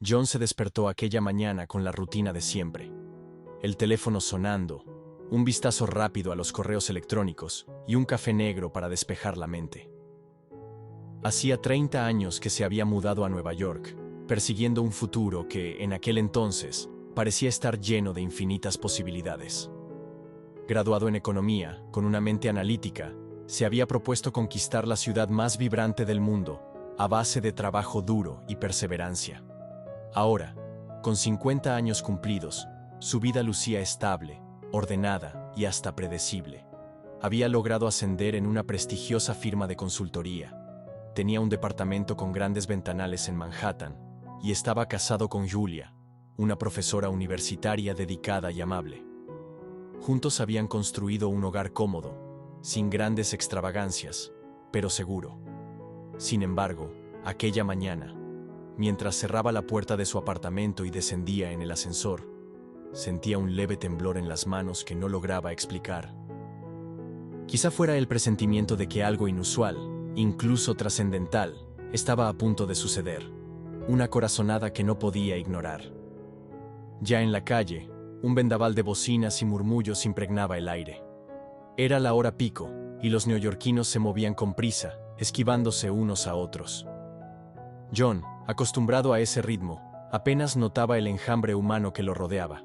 John se despertó aquella mañana con la rutina de siempre. El teléfono sonando, un vistazo rápido a los correos electrónicos y un café negro para despejar la mente. Hacía 30 años que se había mudado a Nueva York, persiguiendo un futuro que, en aquel entonces, parecía estar lleno de infinitas posibilidades. Graduado en economía, con una mente analítica, se había propuesto conquistar la ciudad más vibrante del mundo, a base de trabajo duro y perseverancia. Ahora, con 50 años cumplidos, su vida lucía estable, ordenada y hasta predecible. Había logrado ascender en una prestigiosa firma de consultoría. Tenía un departamento con grandes ventanales en Manhattan y estaba casado con Julia, una profesora universitaria dedicada y amable. Juntos habían construido un hogar cómodo, sin grandes extravagancias, pero seguro. Sin embargo, aquella mañana, mientras cerraba la puerta de su apartamento y descendía en el ascensor, sentía un leve temblor en las manos que no lograba explicar. Quizá fuera el presentimiento de que algo inusual, incluso trascendental, estaba a punto de suceder, una corazonada que no podía ignorar. Ya en la calle, un vendaval de bocinas y murmullos impregnaba el aire. Era la hora pico, y los neoyorquinos se movían con prisa, esquivándose unos a otros. John, acostumbrado a ese ritmo, apenas notaba el enjambre humano que lo rodeaba.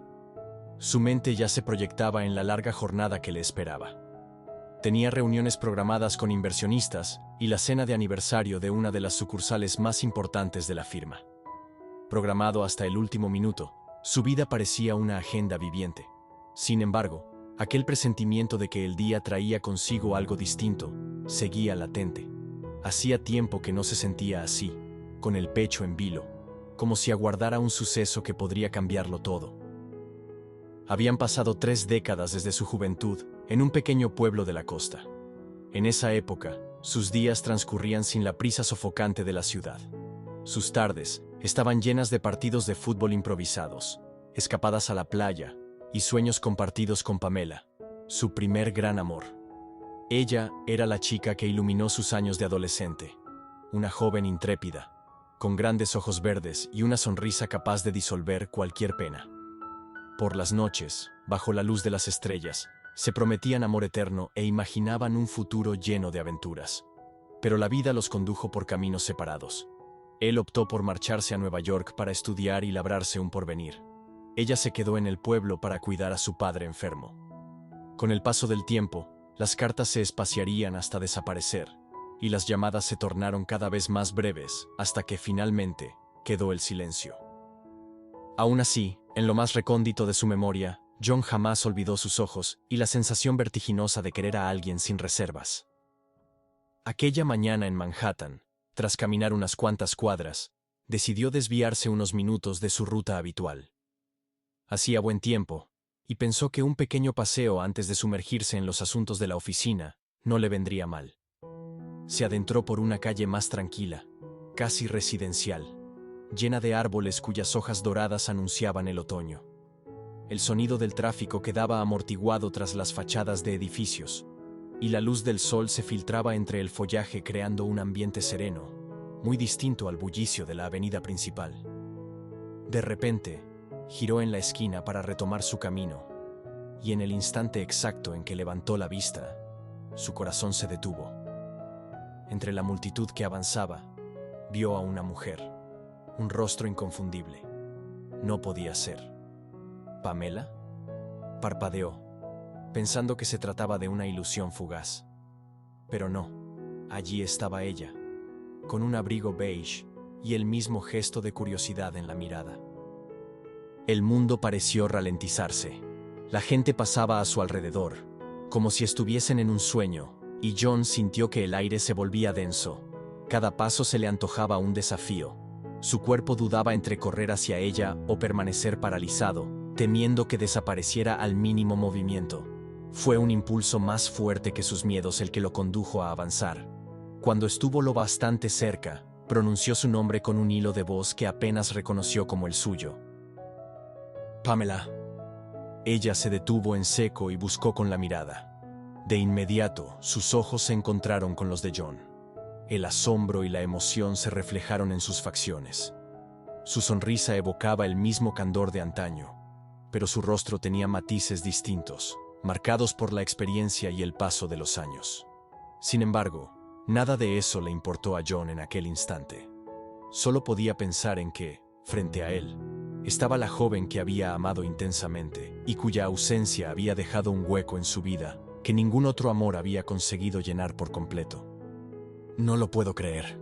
Su mente ya se proyectaba en la larga jornada que le esperaba. Tenía reuniones programadas con inversionistas y la cena de aniversario de una de las sucursales más importantes de la firma. Programado hasta el último minuto, su vida parecía una agenda viviente. Sin embargo, aquel presentimiento de que el día traía consigo algo distinto seguía latente. Hacía tiempo que no se sentía así, con el pecho en vilo, como si aguardara un suceso que podría cambiarlo todo. Habían pasado 3 décadas desde su juventud en un pequeño pueblo de la costa. En esa época, sus días transcurrían sin la prisa sofocante de la ciudad. Sus tardes estaban llenas de partidos de fútbol improvisados, escapadas a la playa y sueños compartidos con Pamela, su primer gran amor. Ella era la chica que iluminó sus años de adolescente, una joven intrépida, con grandes ojos verdes y una sonrisa capaz de disolver cualquier pena. Por las noches, bajo la luz de las estrellas, se prometían amor eterno e imaginaban un futuro lleno de aventuras. Pero la vida los condujo por caminos separados. Él optó por marcharse a Nueva York para estudiar y labrarse un porvenir. Ella se quedó en el pueblo para cuidar a su padre enfermo. Con el paso del tiempo, las cartas se espaciarían hasta desaparecer, y las llamadas se tornaron cada vez más breves hasta que finalmente quedó el silencio. Aún así, en lo más recóndito de su memoria, John jamás olvidó sus ojos y la sensación vertiginosa de querer a alguien sin reservas. Aquella mañana en Manhattan, tras caminar unas cuantas cuadras, decidió desviarse unos minutos de su ruta habitual. Hacía buen tiempo, y pensó que un pequeño paseo antes de sumergirse en los asuntos de la oficina no le vendría mal. Se adentró por una calle más tranquila, casi residencial, llena de árboles cuyas hojas doradas anunciaban el otoño. El sonido del tráfico quedaba amortiguado tras las fachadas de edificios, y la luz del sol se filtraba entre el follaje creando un ambiente sereno, muy distinto al bullicio de la avenida principal. De repente, giró en la esquina para retomar su camino, y en el instante exacto en que levantó la vista, su corazón se detuvo. Entre la multitud que avanzaba, vio a una mujer, un rostro inconfundible. No podía ser. ¿Pamela? Parpadeó, pensando que se trataba de una ilusión fugaz. Pero no, allí estaba ella, con un abrigo beige y el mismo gesto de curiosidad en la mirada. El mundo pareció ralentizarse. La gente pasaba a su alrededor, como si estuviesen en un sueño, y John sintió que el aire se volvía denso. Cada paso se le antojaba un desafío. Su cuerpo dudaba entre correr hacia ella o permanecer paralizado, temiendo que desapareciera al mínimo movimiento. Fue un impulso más fuerte que sus miedos el que lo condujo a avanzar. Cuando estuvo lo bastante cerca, pronunció su nombre con un hilo de voz que apenas reconoció como el suyo. «Pamela». Ella se detuvo en seco y buscó con la mirada. De inmediato, sus ojos se encontraron con los de John. El asombro y la emoción se reflejaron en sus facciones. Su sonrisa evocaba el mismo candor de antaño, pero su rostro tenía matices distintos, marcados por la experiencia y el paso de los años. Sin embargo, nada de eso le importó a John en aquel instante. Solo podía pensar en que, frente a él, estaba la joven que había amado intensamente y cuya ausencia había dejado un hueco en su vida que ningún otro amor había conseguido llenar por completo. «No lo puedo creer»,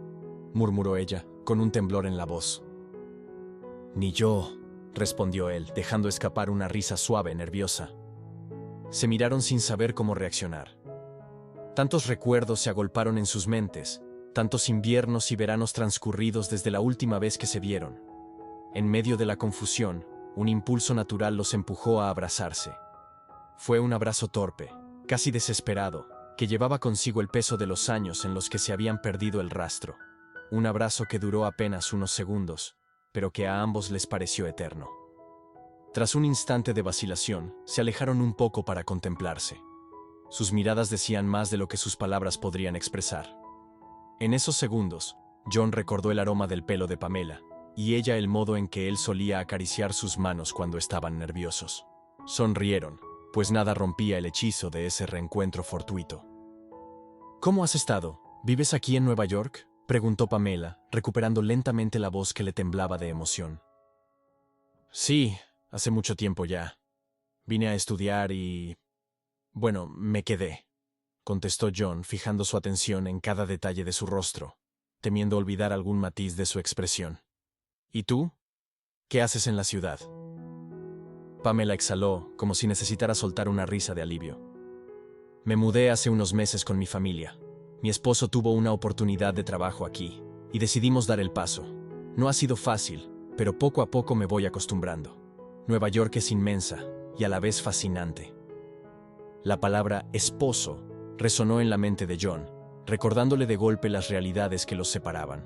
murmuró ella, con un temblor en la voz. «Ni yo», respondió él, dejando escapar una risa suave, nerviosa. Se miraron sin saber cómo reaccionar. Tantos recuerdos se agolparon en sus mentes, tantos inviernos y veranos transcurridos desde la última vez que se vieron. En medio de la confusión, un impulso natural los empujó a abrazarse. Fue un abrazo torpe, casi desesperado, que llevaba consigo el peso de los años en los que se habían perdido el rastro. Un abrazo que duró apenas unos segundos, pero que a ambos les pareció eterno. Tras un instante de vacilación, se alejaron un poco para contemplarse. Sus miradas decían más de lo que sus palabras podrían expresar. En esos segundos, John recordó el aroma del pelo de Pamela, y ella el modo en que él solía acariciar sus manos cuando estaban nerviosos. Sonrieron, pues nada rompía el hechizo de ese reencuentro fortuito. «¿Cómo has estado? ¿Vives aquí en Nueva York?», preguntó Pamela, recuperando lentamente la voz que le temblaba de emoción. «Sí, hace mucho tiempo ya. Vine a estudiar y... bueno, me quedé», contestó John, fijando su atención en cada detalle de su rostro, temiendo olvidar algún matiz de su expresión. «¿Y tú? ¿Qué haces en la ciudad?». Pamela exhaló, como si necesitara soltar una risa de alivio. «Me mudé hace unos meses con mi familia. Mi esposo tuvo una oportunidad de trabajo aquí, y decidimos dar el paso. No ha sido fácil, pero poco a poco me voy acostumbrando. Nueva York es inmensa, y a la vez fascinante». La palabra esposo resonó en la mente de John, recordándole de golpe las realidades que los separaban.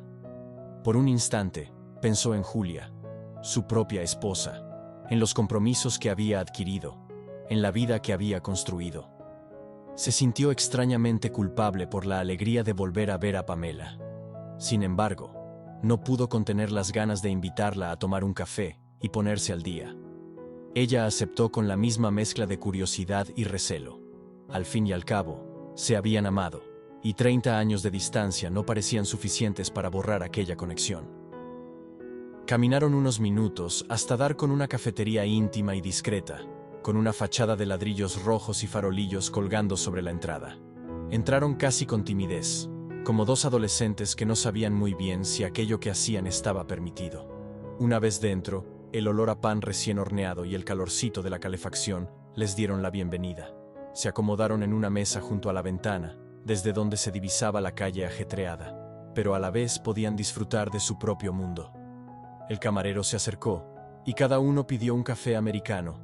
Por un instante, pensó en Julia, su propia esposa, en los compromisos que había adquirido, en la vida que había construido. Se sintió extrañamente culpable por la alegría de volver a ver a Pamela. Sin embargo, no pudo contener las ganas de invitarla a tomar un café y ponerse al día. Ella aceptó con la misma mezcla de curiosidad y recelo. Al fin y al cabo, se habían amado, y 30 años de distancia no parecían suficientes para borrar aquella conexión. Caminaron unos minutos hasta dar con una cafetería íntima y discreta, con una fachada de ladrillos rojos y farolillos colgando sobre la entrada. Entraron casi con timidez, como dos adolescentes que no sabían muy bien si aquello que hacían estaba permitido. Una vez dentro, el olor a pan recién horneado y el calorcito de la calefacción les dieron la bienvenida. Se acomodaron en una mesa junto a la ventana, desde donde se divisaba la calle ajetreada, pero a la vez podían disfrutar de su propio mundo. El camarero se acercó, y cada uno pidió un café americano,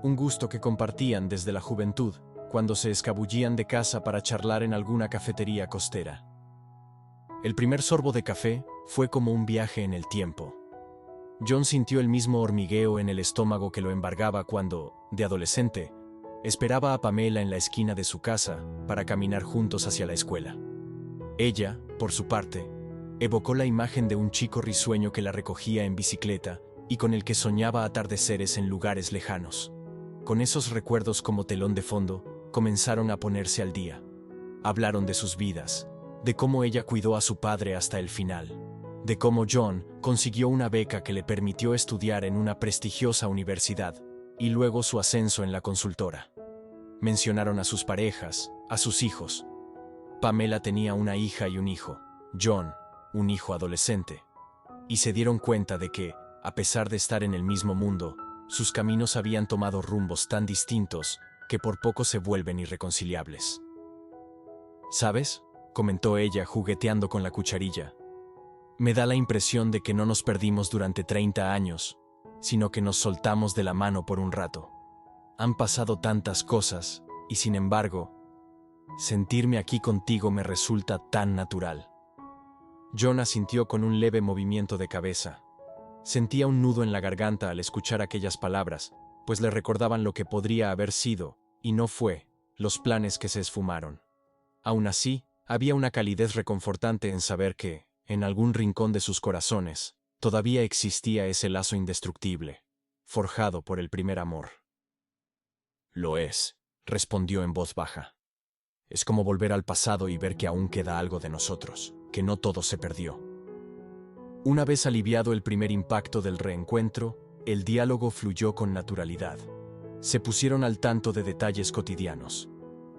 un gusto que compartían desde la juventud, cuando se escabullían de casa para charlar en alguna cafetería costera. El primer sorbo de café fue como un viaje en el tiempo. John sintió el mismo hormigueo en el estómago que lo embargaba cuando, de adolescente, esperaba a Pamela en la esquina de su casa para caminar juntos hacia la escuela. Ella, por su parte, evocó la imagen de un chico risueño que la recogía en bicicleta y con el que soñaba atardeceres en lugares lejanos. Con esos recuerdos como telón de fondo, comenzaron a ponerse al día. Hablaron de sus vidas, de cómo ella cuidó a su padre hasta el final, de cómo John consiguió una beca que le permitió estudiar en una prestigiosa universidad, y luego su ascenso en la consultora. Mencionaron a sus parejas, a sus hijos. Pamela tenía una hija y un hijo, John, un hijo adolescente, y se dieron cuenta de que, a pesar de estar en el mismo mundo, sus caminos habían tomado rumbos tan distintos que por poco se vuelven irreconciliables. «¿Sabes?», comentó ella jugueteando con la cucharilla. «Me da la impresión de que no nos perdimos durante 30 años, sino que nos soltamos de la mano por un rato. Han pasado tantas cosas, y sin embargo, sentirme aquí contigo me resulta tan natural». John asintió con un leve movimiento de cabeza. Sentía un nudo en la garganta al escuchar aquellas palabras, pues le recordaban lo que podría haber sido, y no fue, los planes que se esfumaron. Aún así, había una calidez reconfortante en saber que, en algún rincón de sus corazones, Todavía existía ese lazo indestructible, forjado por el primer amor. Lo es, respondió en voz baja. Es como volver al pasado y ver que aún queda algo de nosotros, que no todo se perdió. Una vez aliviado el primer impacto del reencuentro, el diálogo fluyó con naturalidad. Se pusieron al tanto de detalles cotidianos.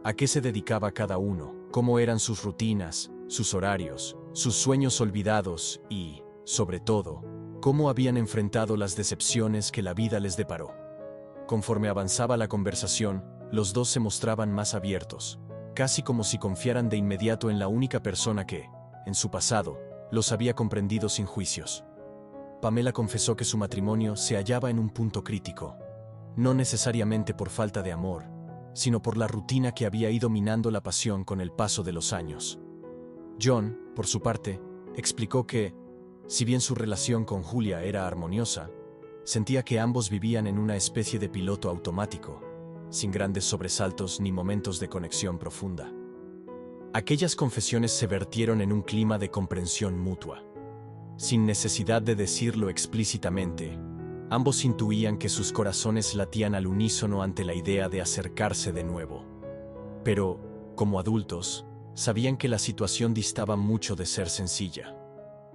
¿A qué se dedicaba cada uno? ¿Cómo eran sus rutinas, sus horarios, sus sueños olvidados y, sobre todo, cómo habían enfrentado las decepciones que la vida les deparó? Conforme avanzaba la conversación, los dos se mostraban más abiertos, casi como si confiaran de inmediato en la única persona que, en su pasado, los había comprendido sin juicios. Pamela confesó que su matrimonio se hallaba en un punto crítico, no necesariamente por falta de amor, sino por la rutina que había ido minando la pasión con el paso de los años. John, por su parte, explicó que, si bien su relación con Julia era armoniosa, sentía que ambos vivían en una especie de piloto automático, sin grandes sobresaltos ni momentos de conexión profunda. Aquellas confesiones se vertieron en un clima de comprensión mutua. Sin necesidad de decirlo explícitamente, ambos intuían que sus corazones latían al unísono ante la idea de acercarse de nuevo. Pero, como adultos, sabían que la situación distaba mucho de ser sencilla.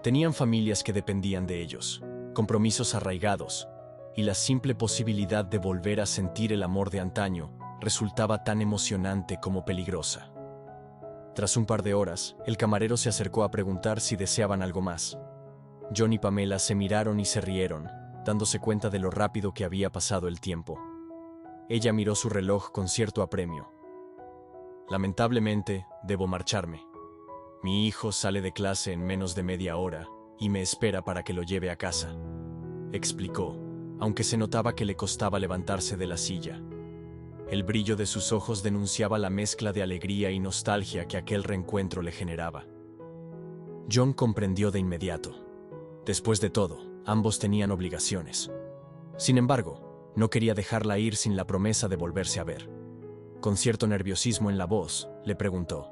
Tenían familias que dependían de ellos, compromisos arraigados, y la simple posibilidad de volver a sentir el amor de antaño resultaba tan emocionante como peligrosa. Tras un par de horas, el camarero se acercó a preguntar si deseaban algo más. John y Pamela se miraron y se rieron, dándose cuenta de lo rápido que había pasado el tiempo. Ella miró su reloj con cierto apremio. Lamentablemente, debo marcharme. Mi hijo sale de clase en menos de media hora y me espera para que lo lleve a casa, explicó, aunque se notaba que le costaba levantarse de la silla. El brillo de sus ojos denunciaba la mezcla de alegría y nostalgia que aquel reencuentro le generaba. John comprendió de inmediato. Después de todo, ambos tenían obligaciones. Sin embargo, no quería dejarla ir sin la promesa de volverse a ver. Con cierto nerviosismo en la voz, le preguntó: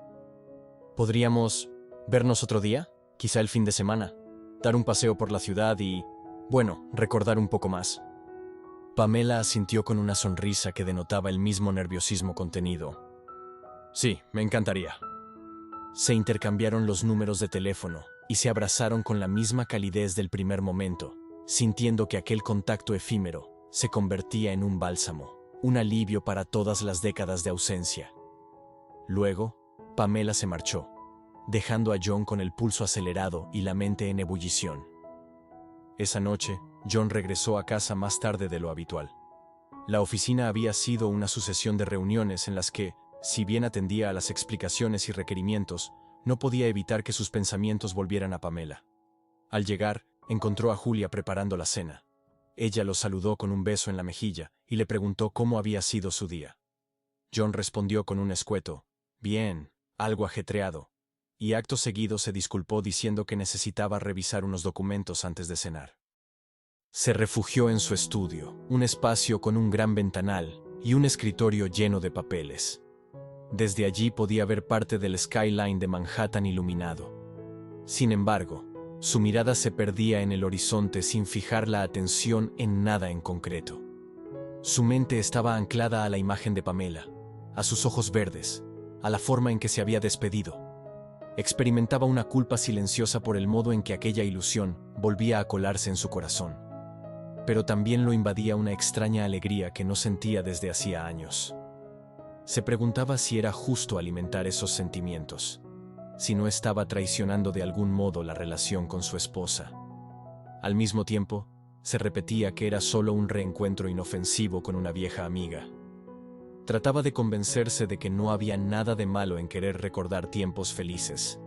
¿podríamos vernos otro día? Quizá el fin de semana. Dar un paseo por la ciudad y, bueno, recordar un poco más. Pamela asintió con una sonrisa que denotaba el mismo nerviosismo contenido. Sí, me encantaría. Se intercambiaron los números de teléfono y se abrazaron con la misma calidez del primer momento, sintiendo que aquel contacto efímero se convertía en un bálsamo, un alivio para todas las décadas de ausencia. Luego, Pamela se marchó, dejando a John con el pulso acelerado y la mente en ebullición. Esa noche, John regresó a casa más tarde de lo habitual. La oficina había sido una sucesión de reuniones en las que, si bien atendía a las explicaciones y requerimientos, no podía evitar que sus pensamientos volvieran a Pamela. Al llegar, encontró a Julia preparando la cena. Ella lo saludó con un beso en la mejilla y le preguntó cómo había sido su día. John respondió con un escueto: bien, algo ajetreado, y acto seguido se disculpó diciendo que necesitaba revisar unos documentos antes de cenar. Se refugió en su estudio, un espacio con un gran ventanal y un escritorio lleno de papeles. Desde allí podía ver parte del skyline de Manhattan iluminado. Sin embargo, su mirada se perdía en el horizonte sin fijar la atención en nada en concreto. Su mente estaba anclada a la imagen de Pamela, a sus ojos verdes, a la forma en que se había despedido. Experimentaba una culpa silenciosa por el modo en que aquella ilusión volvía a colarse en su corazón. Pero también lo invadía una extraña alegría que no sentía desde hacía años. Se preguntaba si era justo alimentar esos sentimientos, si no estaba traicionando de algún modo la relación con su esposa. Al mismo tiempo, se repetía que era solo un reencuentro inofensivo con una vieja amiga. Trataba de convencerse de que no había nada de malo en querer recordar tiempos felices.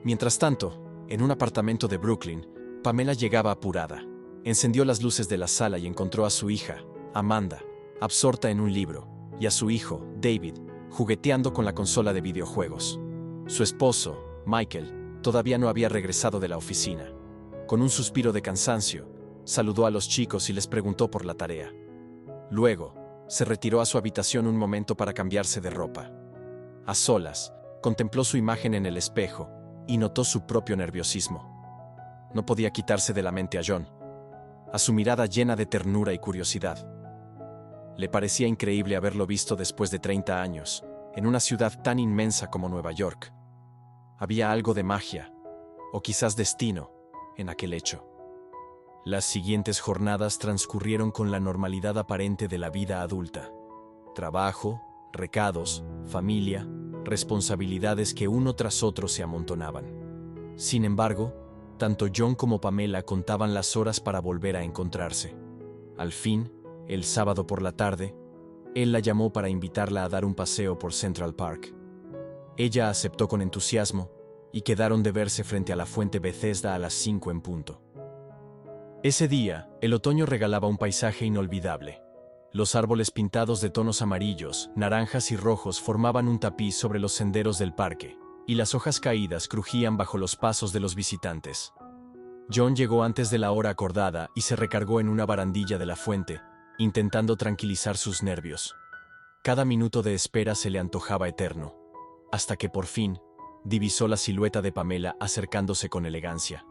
Mientras tanto, en un apartamento de Brooklyn, Pamela llegaba apurada. Encendió las luces de la sala y encontró a su hija, Amanda, absorta en un libro, y a su hijo, David, jugueteando con la consola de videojuegos. Su esposo, Michael, todavía no había regresado de la oficina. Con un suspiro de cansancio, saludó a los chicos y les preguntó por la tarea. Luego, se retiró a su habitación un momento para cambiarse de ropa. A solas, contempló su imagen en el espejo y notó su propio nerviosismo. No podía quitarse de la mente a John, a su mirada llena de ternura y curiosidad. Le parecía increíble haberlo visto después de 30 años, en una ciudad tan inmensa como Nueva York. Había algo de magia, o quizás destino, en aquel hecho. Las siguientes jornadas transcurrieron con la normalidad aparente de la vida adulta. Trabajo, recados, familia, responsabilidades que uno tras otro se amontonaban. Sin embargo, tanto John como Pamela contaban las horas para volver a encontrarse. Al fin, el sábado por la tarde, él la llamó para invitarla a dar un paseo por Central Park. Ella aceptó con entusiasmo y quedaron de verse frente a la fuente Bethesda a las 5 en punto. Ese día, el otoño regalaba un paisaje inolvidable. Los árboles pintados de tonos amarillos, naranjas y rojos formaban un tapiz sobre los senderos del parque, y las hojas caídas crujían bajo los pasos de los visitantes. John llegó antes de la hora acordada y se recargó en una barandilla de la fuente, intentando tranquilizar sus nervios. Cada minuto de espera se le antojaba eterno, hasta que por fin divisó la silueta de Pamela acercándose con elegancia.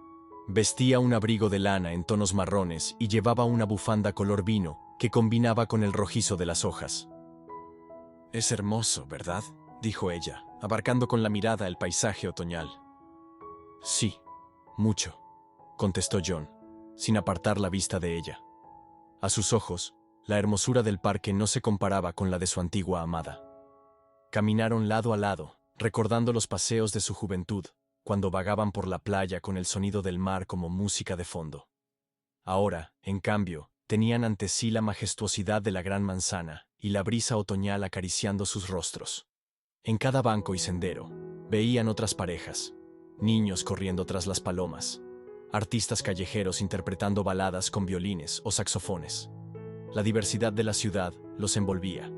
Vestía un abrigo de lana en tonos marrones y llevaba una bufanda color vino que combinaba con el rojizo de las hojas. «Es hermoso, ¿verdad?», dijo ella, abarcando con la mirada el paisaje otoñal. «Sí, mucho», contestó John, sin apartar la vista de ella. A sus ojos, la hermosura del parque no se comparaba con la de su antigua amada. Caminaron lado a lado, recordando los paseos de su juventud, cuando vagaban por la playa con el sonido del mar como música de fondo. Ahora, en cambio, tenían ante sí la majestuosidad de la Gran Manzana y la brisa otoñal acariciando sus rostros. En cada banco y sendero, veían otras parejas, niños corriendo tras las palomas, artistas callejeros interpretando baladas con violines o saxofones. La diversidad de la ciudad los envolvía,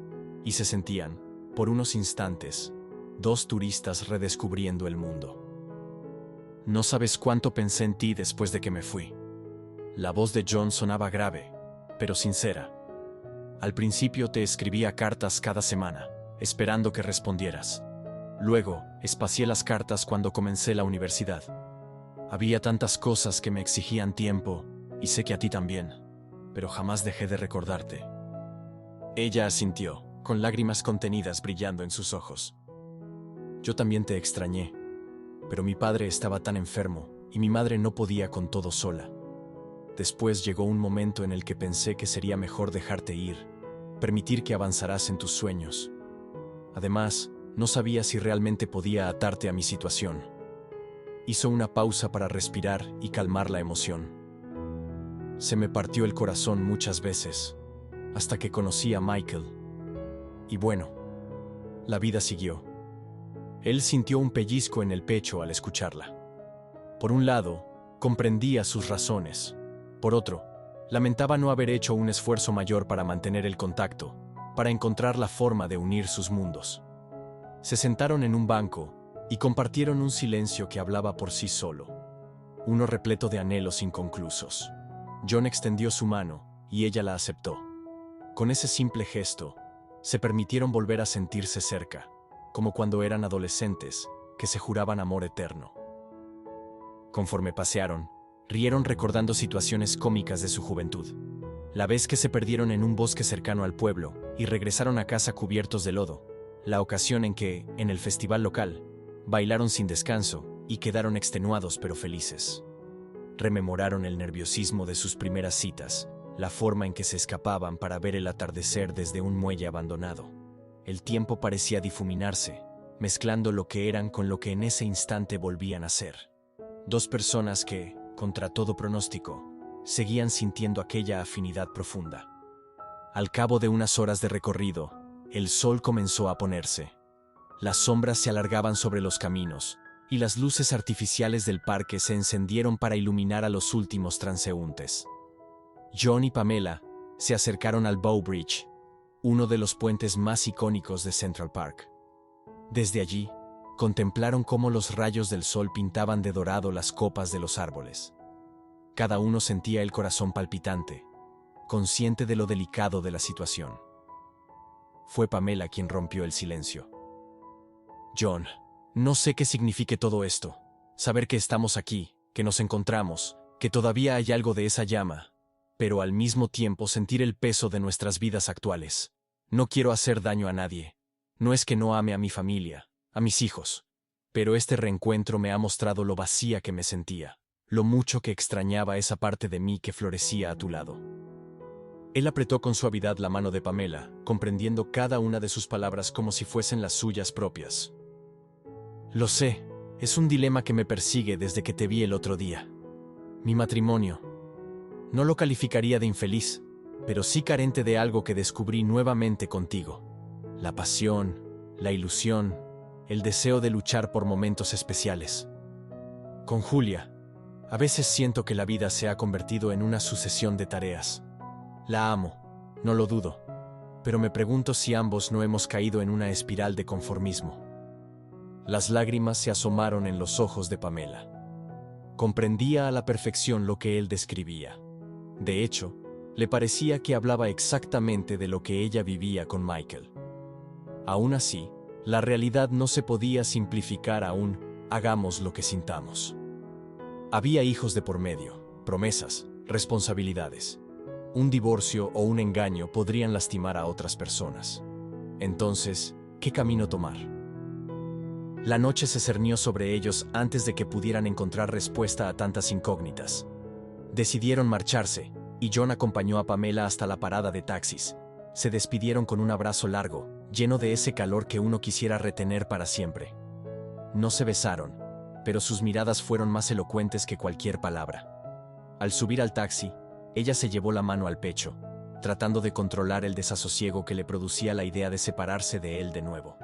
y se sentían, por unos instantes, dos turistas redescubriendo el mundo. «No sabes cuánto pensé en ti después de que me fui». La voz de John sonaba grave, pero sincera. «Al principio te escribía cartas cada semana, esperando que respondieras. Luego, espacié las cartas cuando comencé la universidad. Había tantas cosas que me exigían tiempo, y sé que a ti también, pero jamás dejé de recordarte». Ella asintió, con lágrimas contenidas brillando en sus ojos. «Yo también te extrañé, pero mi padre estaba tan enfermo y mi madre no podía con todo sola. Después llegó un momento en el que pensé que sería mejor dejarte ir, permitir que avanzaras en tus sueños. Además, no sabía si realmente podía atarte a mi situación». Hizo una pausa para respirar y calmar la emoción. «Se me partió el corazón muchas veces, hasta que conocí a Michael. Y bueno, la vida siguió». Él sintió un pellizco en el pecho al escucharla. Por un lado, comprendía sus razones. Por otro, lamentaba no haber hecho un esfuerzo mayor para mantener el contacto, para encontrar la forma de unir sus mundos. Se sentaron en un banco y compartieron un silencio que hablaba por sí solo, uno repleto de anhelos inconclusos. John extendió su mano y ella la aceptó. Con ese simple gesto, se permitieron volver a sentirse cerca, como cuando eran adolescentes, que se juraban amor eterno. Conforme pasearon, rieron recordando situaciones cómicas de su juventud. La vez que se perdieron en un bosque cercano al pueblo y regresaron a casa cubiertos de lodo. La ocasión en que, en el festival local, bailaron sin descanso y quedaron extenuados pero felices. Rememoraron el nerviosismo de sus primeras citas, la forma en que se escapaban para ver el atardecer desde un muelle abandonado. El tiempo parecía difuminarse, mezclando lo que eran con lo que en ese instante volvían a ser. Dos personas que, contra todo pronóstico, seguían sintiendo aquella afinidad profunda. Al cabo de unas horas de recorrido, el sol comenzó a ponerse. Las sombras se alargaban sobre los caminos, y las luces artificiales del parque se encendieron para iluminar a los últimos transeúntes. John y Pamela se acercaron al Bow Bridge, uno de los puentes más icónicos de Central Park. Desde allí, contemplaron cómo los rayos del sol pintaban de dorado las copas de los árboles. Cada uno sentía el corazón palpitante, consciente de lo delicado de la situación. Fue Pamela quien rompió el silencio. «John, no sé qué signifique todo esto, saber que estamos aquí, que nos encontramos, que todavía hay algo de esa llama, pero al mismo tiempo sentir el peso de nuestras vidas actuales. No quiero hacer daño a nadie. No es que no ame a mi familia, a mis hijos, pero este reencuentro me ha mostrado lo vacía que me sentía, lo mucho que extrañaba esa parte de mí que florecía a tu lado. Él apretó con suavidad la mano de Pamela, comprendiendo cada una de sus palabras como si fuesen las suyas propias. Lo sé, es un dilema que me persigue desde que te vi el otro día. Mi matrimonio. No lo calificaría de infeliz, pero sí carente de algo que descubrí nuevamente contigo. La pasión, la ilusión, el deseo de luchar por momentos especiales. Con Julia, a veces siento que la vida se ha convertido en una sucesión de tareas. La amo, no lo dudo, pero me pregunto si ambos no hemos caído en una espiral de conformismo. Las lágrimas se asomaron en los ojos de Pamela. Comprendía a la perfección lo que él describía. De hecho, le parecía que hablaba exactamente de lo que ella vivía con Michael. Aún así, la realidad no se podía simplificar a un hagamos lo que sintamos. Había hijos de por medio, promesas, responsabilidades. Un divorcio o un engaño podrían lastimar a otras personas. Entonces, ¿qué camino tomar? La noche se cernió sobre ellos antes de que pudieran encontrar respuesta a tantas incógnitas. Decidieron marcharse, y John acompañó a Pamela hasta la parada de taxis. Se despidieron con un abrazo largo, lleno de ese calor que uno quisiera retener para siempre. No se besaron, pero sus miradas fueron más elocuentes que cualquier palabra. Al subir al taxi, ella se llevó la mano al pecho, tratando de controlar el desasosiego que le producía la idea de separarse de él de nuevo.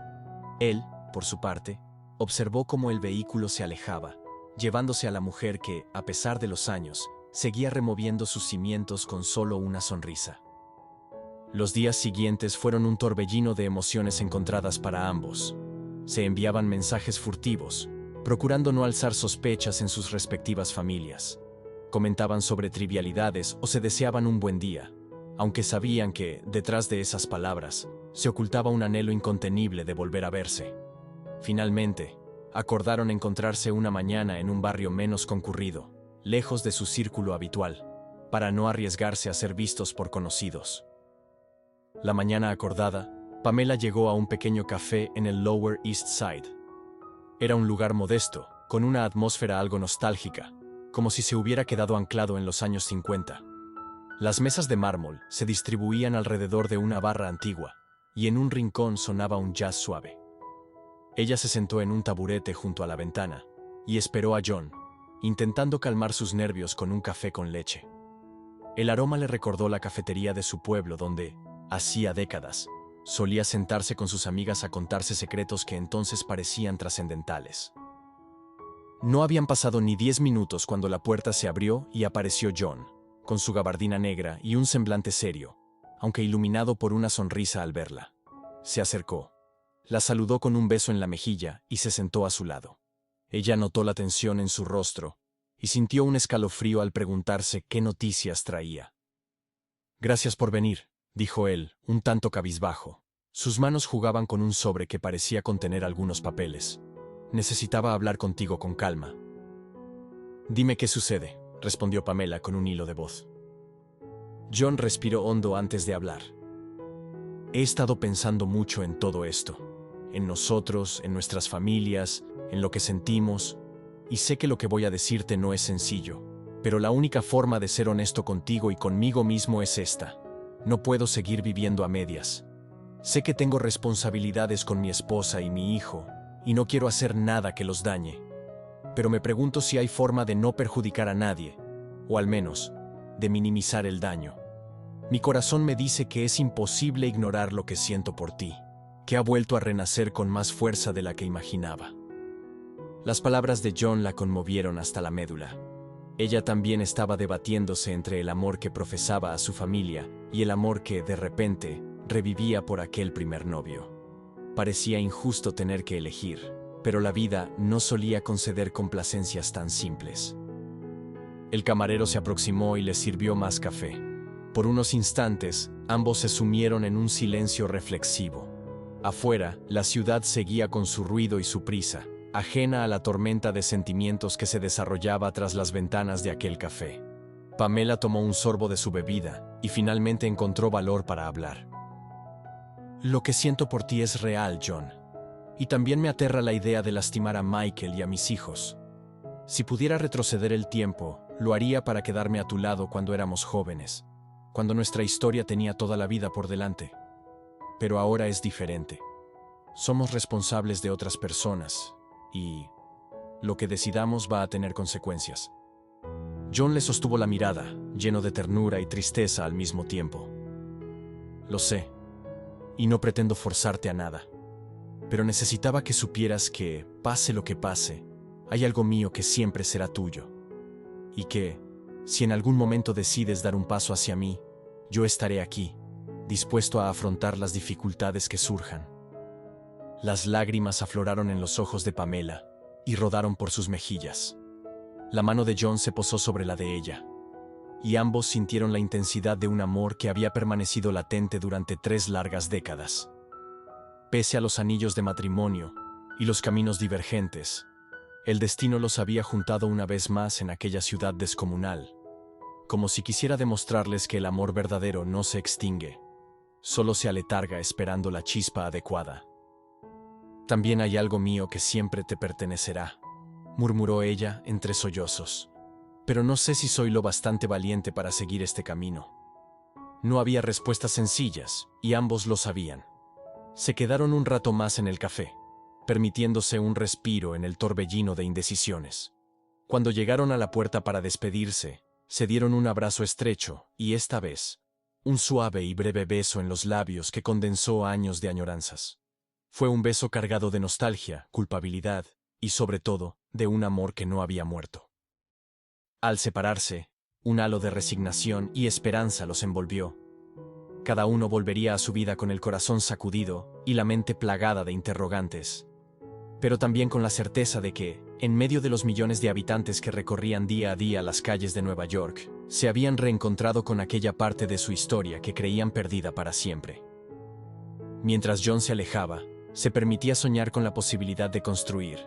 Él, por su parte, observó cómo el vehículo se alejaba, llevándose a la mujer que, a pesar de los años, seguía removiendo sus cimientos con solo una sonrisa. Los días siguientes fueron un torbellino de emociones encontradas para ambos. Se enviaban mensajes furtivos, procurando no alzar sospechas en sus respectivas familias. Comentaban sobre trivialidades o se deseaban un buen día, aunque sabían que, detrás de esas palabras, se ocultaba un anhelo incontenible de volver a verse. Finalmente, acordaron encontrarse una mañana en un barrio menos concurrido, lejos de su círculo habitual, para no arriesgarse a ser vistos por conocidos. La mañana acordada, Pamela llegó a un pequeño café en el Lower East Side. Era un lugar modesto, con una atmósfera algo nostálgica, como si se hubiera quedado anclado en los años 50. Las mesas de mármol se distribuían alrededor de una barra antigua, y en un rincón sonaba un jazz suave. Ella se sentó en un taburete junto a la ventana, y esperó a John, intentando calmar sus nervios con un café con leche. El aroma le recordó la cafetería de su pueblo donde, hacía décadas, solía sentarse con sus amigas a contarse secretos que entonces parecían trascendentales. No habían pasado ni 10 minutos cuando la puerta se abrió y apareció John, con su gabardina negra y un semblante serio, aunque iluminado por una sonrisa al verla. Se acercó, la saludó con un beso en la mejilla y se sentó a su lado. Ella notó la tensión en su rostro y sintió un escalofrío al preguntarse qué noticias traía. «Gracias por venir», dijo él, un tanto cabizbajo. Sus manos jugaban con un sobre que parecía contener algunos papeles. «Necesitaba hablar contigo con calma». «Dime qué sucede», respondió Pamela con un hilo de voz. John respiró hondo antes de hablar. «He estado pensando mucho en todo esto, en nosotros, en nuestras familias, en lo que sentimos, y sé que lo que voy a decirte no es sencillo, pero la única forma de ser honesto contigo y conmigo mismo es esta. No puedo seguir viviendo a medias. Sé que tengo responsabilidades con mi esposa y mi hijo, y no quiero hacer nada que los dañe. Pero me pregunto si hay forma de no perjudicar a nadie, o al menos, de minimizar el daño. Mi corazón me dice que es imposible ignorar lo que siento por ti, que ha vuelto a renacer con más fuerza de la que imaginaba». Las palabras de John la conmovieron hasta la médula. Ella también estaba debatiéndose entre el amor que profesaba a su familia y el amor que, de repente, revivía por aquel primer novio. Parecía injusto tener que elegir, pero la vida no solía conceder complacencias tan simples. El camarero se aproximó y les sirvió más café. Por unos instantes, ambos se sumieron en un silencio reflexivo. Afuera, la ciudad seguía con su ruido y su prisa, ajena a la tormenta de sentimientos que se desarrollaba tras las ventanas de aquel café. Pamela tomó un sorbo de su bebida y finalmente encontró valor para hablar. Lo que siento por ti es real, John. Y también me aterra la idea de lastimar a Michael y a mis hijos. Si pudiera retroceder el tiempo, lo haría para quedarme a tu lado cuando éramos jóvenes, cuando nuestra historia tenía toda la vida por delante. Pero ahora es diferente. Somos responsables de otras personas, y lo que decidamos va a tener consecuencias. John le sostuvo la mirada, lleno de ternura y tristeza al mismo tiempo. Lo sé, y no pretendo forzarte a nada, pero necesitaba que supieras que, pase lo que pase, hay algo mío que siempre será tuyo, y que, si en algún momento decides dar un paso hacia mí, yo estaré aquí, dispuesto a afrontar las dificultades que surjan. Las lágrimas afloraron en los ojos de Pamela y rodaron por sus mejillas. La mano de John se posó sobre la de ella, y ambos sintieron la intensidad de un amor que había permanecido latente durante 3 largas décadas. Pese a los anillos de matrimonio y los caminos divergentes, el destino los había juntado una vez más en aquella ciudad descomunal, como si quisiera demostrarles que el amor verdadero no se extingue, solo se aletarga esperando la chispa adecuada. También hay algo mío que siempre te pertenecerá, murmuró ella entre sollozos. Pero no sé si soy lo bastante valiente para seguir este camino. No había respuestas sencillas, y ambos lo sabían. Se quedaron un rato más en el café, permitiéndose un respiro en el torbellino de indecisiones. Cuando llegaron a la puerta para despedirse, se dieron un abrazo estrecho, y esta vez, un suave y breve beso en los labios que condensó años de añoranzas. Fue un beso cargado de nostalgia, culpabilidad, y sobre todo, de un amor que no había muerto. Al separarse, un halo de resignación y esperanza los envolvió. Cada uno volvería a su vida con el corazón sacudido y la mente plagada de interrogantes, pero también con la certeza de que, en medio de los millones de habitantes que recorrían día a día las calles de Nueva York, se habían reencontrado con aquella parte de su historia que creían perdida para siempre. Mientras John se alejaba, se permitía soñar con la posibilidad de construir,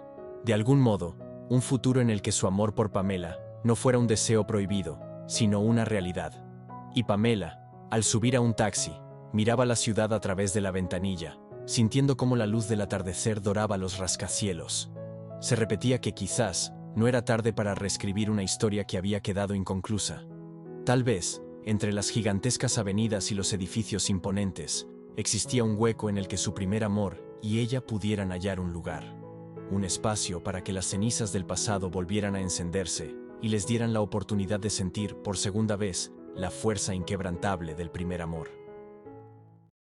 de algún modo, un futuro en el que su amor por Pamela no fuera un deseo prohibido, sino una realidad. Y Pamela, al subir a un taxi, miraba la ciudad a través de la ventanilla, sintiendo cómo la luz del atardecer doraba los rascacielos. Se repetía que quizás no era tarde para reescribir una historia que había quedado inconclusa. Tal vez, entre las gigantescas avenidas y los edificios imponentes, existía un hueco en el que su primer amor y ella pudieran hallar un lugar, un espacio para que las cenizas del pasado volvieran a encenderse y les dieran la oportunidad de sentir, por segunda vez, la fuerza inquebrantable del primer amor.